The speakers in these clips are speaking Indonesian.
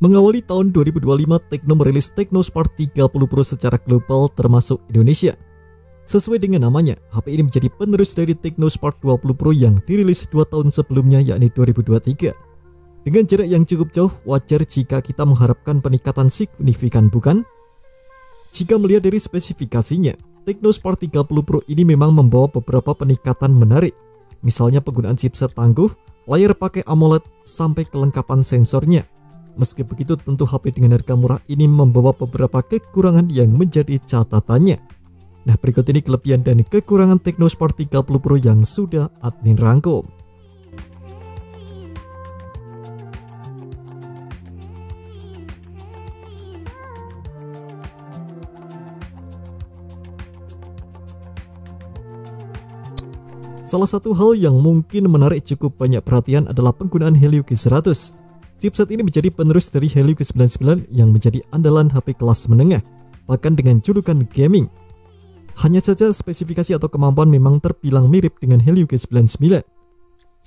Mengawali tahun 2025, Tecno merilis Tecno Spark 30 Pro secara global termasuk Indonesia. Sesuai dengan namanya, HP ini menjadi penerus dari Tecno Spark 20 Pro yang dirilis 2 tahun sebelumnya, yakni 2023. Dengan jarak yang cukup jauh, wajar jika kita mengharapkan peningkatan signifikan, bukan? Jika melihat dari spesifikasinya, Tecno Spark 30 Pro ini memang membawa beberapa peningkatan menarik. Misalnya penggunaan chipset tangguh, layar pakai AMOLED, sampai kelengkapan sensornya. Meski begitu, tentu HP dengan harga murah ini membawa beberapa kekurangan yang menjadi catatannya. Nah, berikut ini kelebihan dan kekurangan Tecno Spark 30 Pro yang sudah admin rangkum. Salah satu hal yang mungkin menarik cukup banyak perhatian adalah penggunaan Helio G100. Chipset ini menjadi penerus dari Helio G99 yang menjadi andalan HP kelas menengah, bahkan dengan julukan gaming. Hanya saja spesifikasi atau kemampuan memang terbilang mirip dengan Helio G99.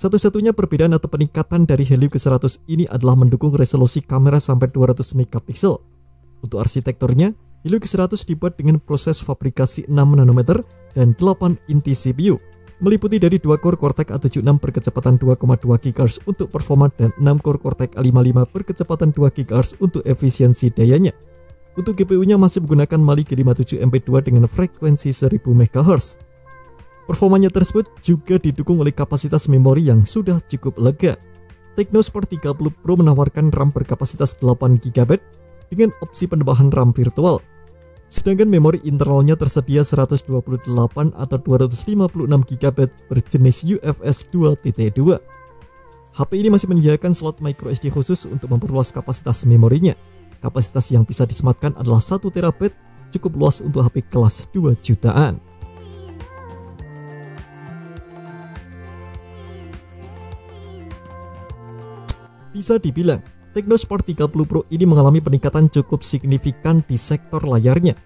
Satu-satunya perbedaan atau peningkatan dari Helio G100 ini adalah mendukung resolusi kamera sampai 200 megapiksel. Untuk arsitekturnya, Helio G100 dibuat dengan proses fabrikasi 6 nanometer dan 8 inti CPU. Meliputi dari 2 core Cortex A76 berkecepatan 2,2 GHz untuk performa dan 6 core Cortex A55 berkecepatan 2 GHz untuk efisiensi dayanya. Untuk GPU-nya masih menggunakan Mali G57 MP2 dengan frekuensi 1000 MHz. Performanya tersebut juga didukung oleh kapasitas memori yang sudah cukup lega. Tecno Spark 30 Pro menawarkan RAM berkapasitas 8 GB dengan opsi penambahan RAM virtual. Sedangkan memori internalnya tersedia 128 atau 256 GB berjenis UFS 2.2. HP ini masih menyediakan slot microSD khusus untuk memperluas kapasitas memorinya. Kapasitas yang bisa disematkan adalah 1 TB, cukup luas untuk HP kelas 2 jutaan. Bisa dibilang, Tecno Spark 30 Pro ini mengalami peningkatan cukup signifikan di sektor layarnya.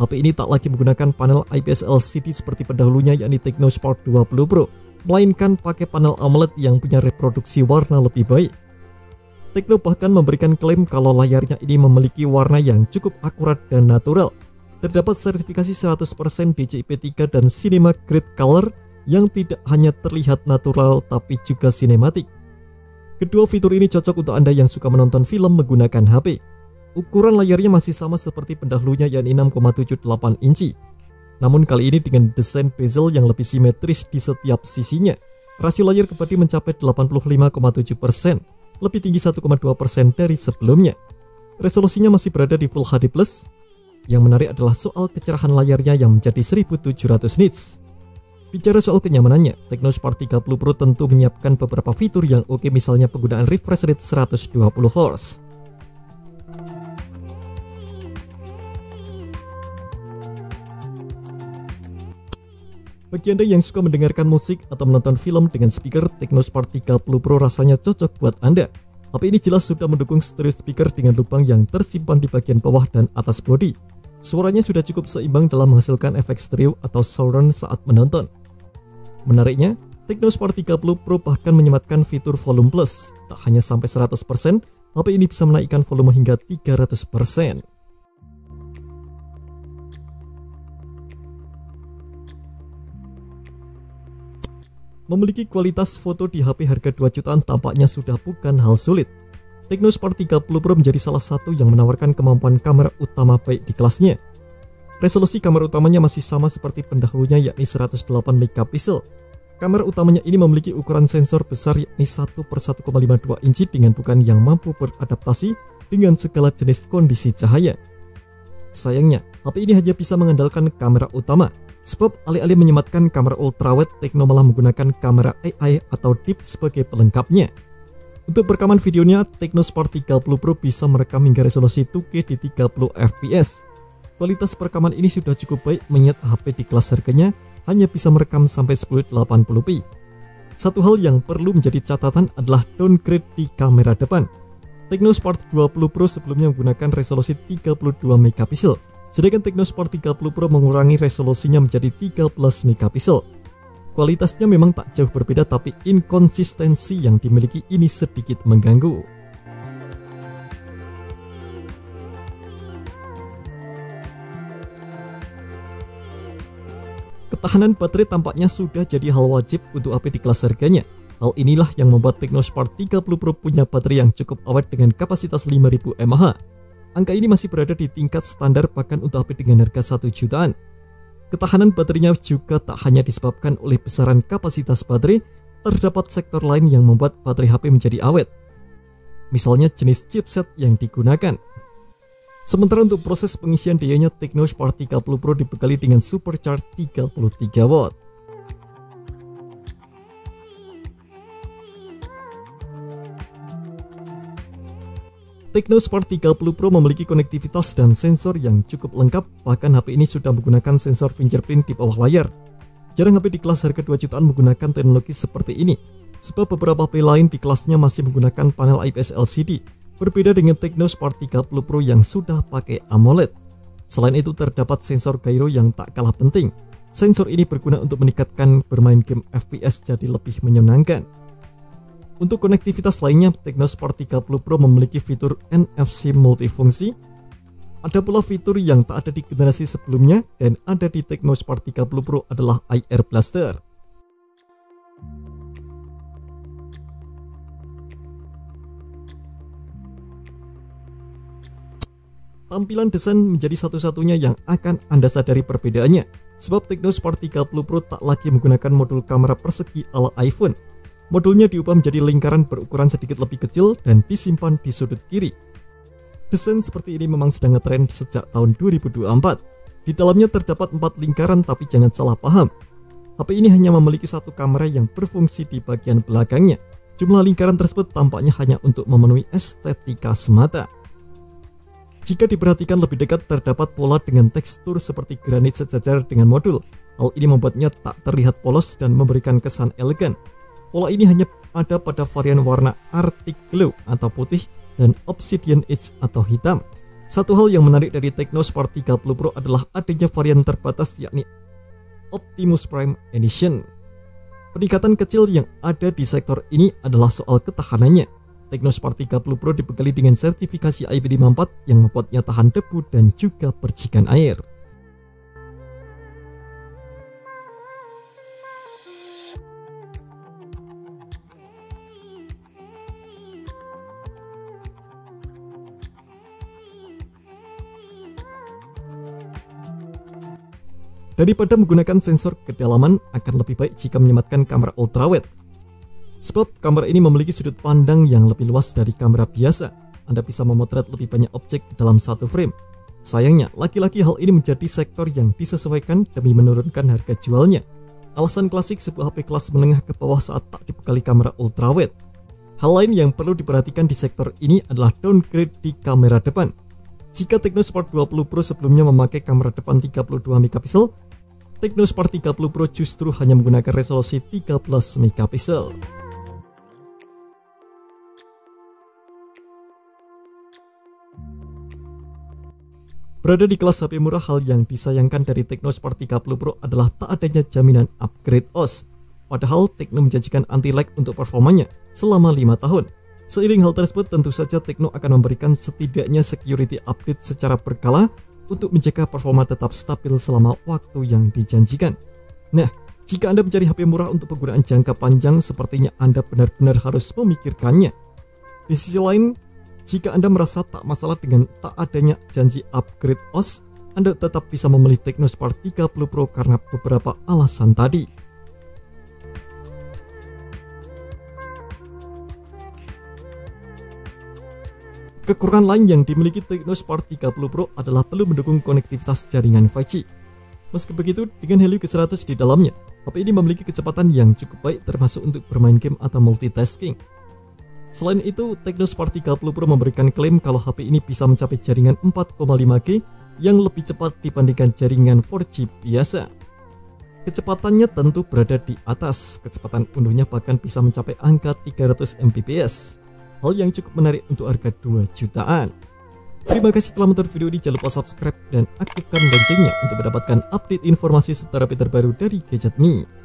HP ini tak lagi menggunakan panel IPS LCD seperti pendahulunya, yakni Tecno Spark 20 Pro, melainkan pakai panel AMOLED yang punya reproduksi warna lebih baik. Tecno bahkan memberikan klaim kalau layarnya ini memiliki warna yang cukup akurat dan natural. Terdapat sertifikasi 100% DCI-P3 dan Cinema Grade Color yang tidak hanya terlihat natural tapi juga sinematik. Kedua fitur ini cocok untuk Anda yang suka menonton film menggunakan HP. Ukuran layarnya masih sama seperti pendahulunya, yakni 6,78 inci. Namun kali ini dengan desain bezel yang lebih simetris di setiap sisinya. Rasio layar ke bodi mencapai 85,7%, lebih tinggi 1,2% dari sebelumnya. Resolusinya masih berada di Full HD+. Yang menarik adalah soal kecerahan layarnya yang menjadi 1700 nits. Bicara soal kenyamanannya, Tecno Spark 30 Pro tentu menyiapkan beberapa fitur yang oke, misalnya penggunaan refresh rate 120 Hz. Bagi Anda yang suka mendengarkan musik atau menonton film dengan speaker, Tecno Spark 30 Pro rasanya cocok buat Anda. HP ini jelas sudah mendukung stereo speaker dengan lubang yang tersimpan di bagian bawah dan atas bodi. Suaranya sudah cukup seimbang dalam menghasilkan efek stereo atau surround saat menonton. Menariknya, Tecno Spark 30 Pro bahkan menyematkan fitur volume plus. Tak hanya sampai 100%, HP ini bisa menaikkan volume hingga 300%. Memiliki kualitas foto di HP harga 2 jutaan tampaknya sudah bukan hal sulit. Tecno Spark 30 Pro menjadi salah satu yang menawarkan kemampuan kamera utama baik di kelasnya. Resolusi kamera utamanya masih sama seperti pendahulunya, yakni 108 megapiksel. Kamera utamanya ini memiliki ukuran sensor besar, yakni 1/1,52 inci dengan bukaan yang mampu beradaptasi dengan segala jenis kondisi cahaya. Sayangnya, HP ini hanya bisa mengandalkan kamera utama. Sebab alih-alih menyematkan kamera ultrawide, Tecno malah menggunakan kamera AI atau DeepSeek sebagai pelengkapnya. Untuk perekaman videonya, Tecno Spark 30 Pro bisa merekam hingga resolusi 2K di 30 fps. Kualitas perekaman ini sudah cukup baik mengingat HP di kelas harganya hanya bisa merekam sampai 1080p. Satu hal yang perlu menjadi catatan adalah downgrade di kamera depan. Tecno Spark 20 Pro sebelumnya menggunakan resolusi 32 megapiksel, sedangkan Tecno Spark 30 Pro mengurangi resolusinya menjadi 13 megapiksel. Kualitasnya memang tak jauh berbeda, tapi inkonsistensi yang dimiliki ini sedikit mengganggu. Ketahanan baterai tampaknya sudah jadi hal wajib untuk HP di kelas harganya. Hal inilah yang membuat Technospark 30 Pro punya baterai yang cukup awet dengan kapasitas 5000 mAh. Angka ini masih berada di tingkat standar bahkan untuk HP dengan harga 1 jutaan. Ketahanan baterainya juga tak hanya disebabkan oleh besaran kapasitas baterai, terdapat sektor lain yang membuat baterai HP menjadi awet. Misalnya jenis chipset yang digunakan. Sementara untuk proses pengisian dayanya, Technospark 30 Pro dibekali dengan supercharge 33 watt. Technospark 30 Pro memiliki konektivitas dan sensor yang cukup lengkap, bahkan HP ini sudah menggunakan sensor fingerprint di bawah layar. Jarang HP di kelas harga 2 jutaan menggunakan teknologi seperti ini, sebab beberapa HP lain di kelasnya masih menggunakan panel IPS LCD. Berbeda dengan Technospark 30 Pro yang sudah pakai AMOLED. Selain itu terdapat sensor gyro yang tak kalah penting. Sensor ini berguna untuk meningkatkan bermain game FPS jadi lebih menyenangkan. Untuk konektivitas lainnya, Technospark 30 Pro memiliki fitur NFC multifungsi. Ada pula fitur yang tak ada di generasi sebelumnya dan ada di Technospark 30 Pro adalah IR Blaster. Tampilan desain menjadi satu-satunya yang akan Anda sadari perbedaannya, sebab Technospark 30 Pro tak lagi menggunakan modul kamera persegi ala iPhone. Modulnya diubah menjadi lingkaran berukuran sedikit lebih kecil dan disimpan di sudut kiri. Desain seperti ini memang sedang ngetren sejak tahun 2024. Di dalamnya terdapat 4 lingkaran, tapi jangan salah paham. HP ini hanya memiliki satu kamera yang berfungsi di bagian belakangnya. Jumlah lingkaran tersebut tampaknya hanya untuk memenuhi estetika semata. Jika diperhatikan lebih dekat, terdapat pola dengan tekstur seperti granit sejajar dengan modul. Hal ini membuatnya tak terlihat polos dan memberikan kesan elegan. Pola ini hanya ada pada varian warna Arctic Glow atau putih dan Obsidian Edge atau hitam. Satu hal yang menarik dari Technospark 30 Pro adalah adanya varian terbatas, yakni Optimus Prime Edition. Peningkatan kecil yang ada di sektor ini adalah soal ketahanannya. Technospark 30 Pro dibekali dengan sertifikasi IP54 yang membuatnya tahan debu dan juga percikan air. Daripada menggunakan sensor kedalaman, akan lebih baik jika menyematkan kamera ultrawide. Sebab kamera ini memiliki sudut pandang yang lebih luas dari kamera biasa. Anda bisa memotret lebih banyak objek dalam satu frame. Sayangnya, lagi-lagi hal ini menjadi sektor yang disesuaikan demi menurunkan harga jualnya. Alasan klasik sebuah HP kelas menengah ke bawah saat tak dibekali kamera ultrawide. Hal lain yang perlu diperhatikan di sektor ini adalah downgrade di kamera depan. Jika Technospark 20 Pro sebelumnya memakai kamera depan 32 megapiksel, Technospark 30 Pro justru hanya menggunakan resolusi 13 megapiksel. Berada di kelas HP murah, hal yang disayangkan dari Technospark 30 Pro adalah tak adanya jaminan upgrade OS. Padahal Techno menjanjikan anti-lag untuk performanya selama 5 tahun. Seiring hal tersebut, tentu saja Techno akan memberikan setidaknya security update secara berkala untuk menjaga performa tetap stabil selama waktu yang dijanjikan. Nah, jika Anda mencari HP murah untuk penggunaan jangka panjang, sepertinya Anda benar-benar harus memikirkannya. Di sisi lain, jika Anda merasa tak masalah dengan tak adanya janji upgrade OS, Anda tetap bisa memilih Technospark 30 Pro karena beberapa alasan tadi. Kekurangan lain yang dimiliki Technospark 30 Pro adalah belum mendukung konektivitas jaringan 5G. Meski begitu, dengan Helio G100 di dalamnya, HP ini memiliki kecepatan yang cukup baik termasuk untuk bermain game atau multitasking. Selain itu, Technospark 30 Pro memberikan klaim kalau HP ini bisa mencapai jaringan 4,5G yang lebih cepat dibandingkan jaringan 4G biasa. Kecepatannya tentu berada di atas, kecepatan unduhnya bahkan bisa mencapai angka 300 Mbps. Hal yang cukup menarik untuk harga 2 jutaan. Terima kasih telah menonton video ini, jangan lupa subscribe dan aktifkan loncengnya untuk mendapatkan update informasi seputar HP terbaru dari Gadget Me.